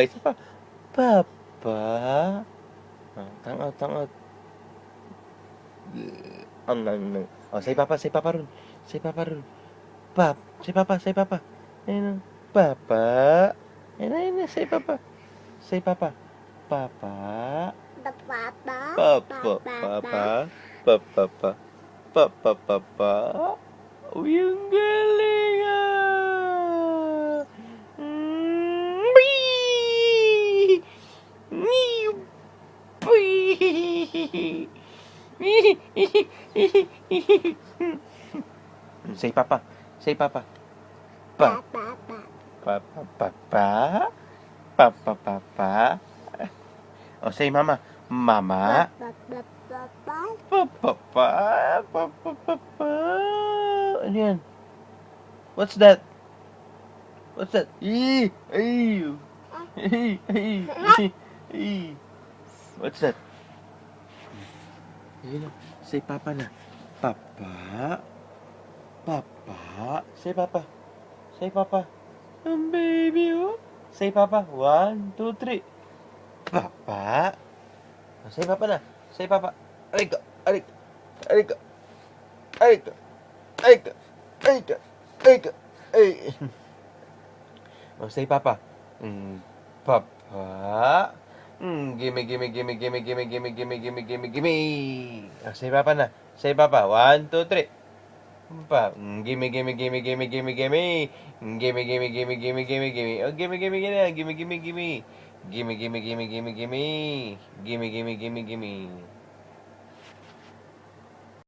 isa pa. Papa. Tangot. Say papa ron. Say papa ron. Say papa. Ayun, papa. Ayun, say papa. Say papa. Papa. Papa. Uy, ang galing ah! Bee! Bee! Say papa. Say papa. Papa. Papa. Oh, say mama. Mama. Papa. Ano yan? What's that? What's that? What's that? Ayun na. Say papa na. Papa. Say papa. Say papa. Ang baby, oh. Say papa. 1, 2, 3. Papa. Say papa na. Say papa. Aray ka. Oh, say papa. Papa. Gimme. Oh, say papa na. Say papa. 1, 2, 3. Gimme. Gimme. Oh, gimme. Gimme.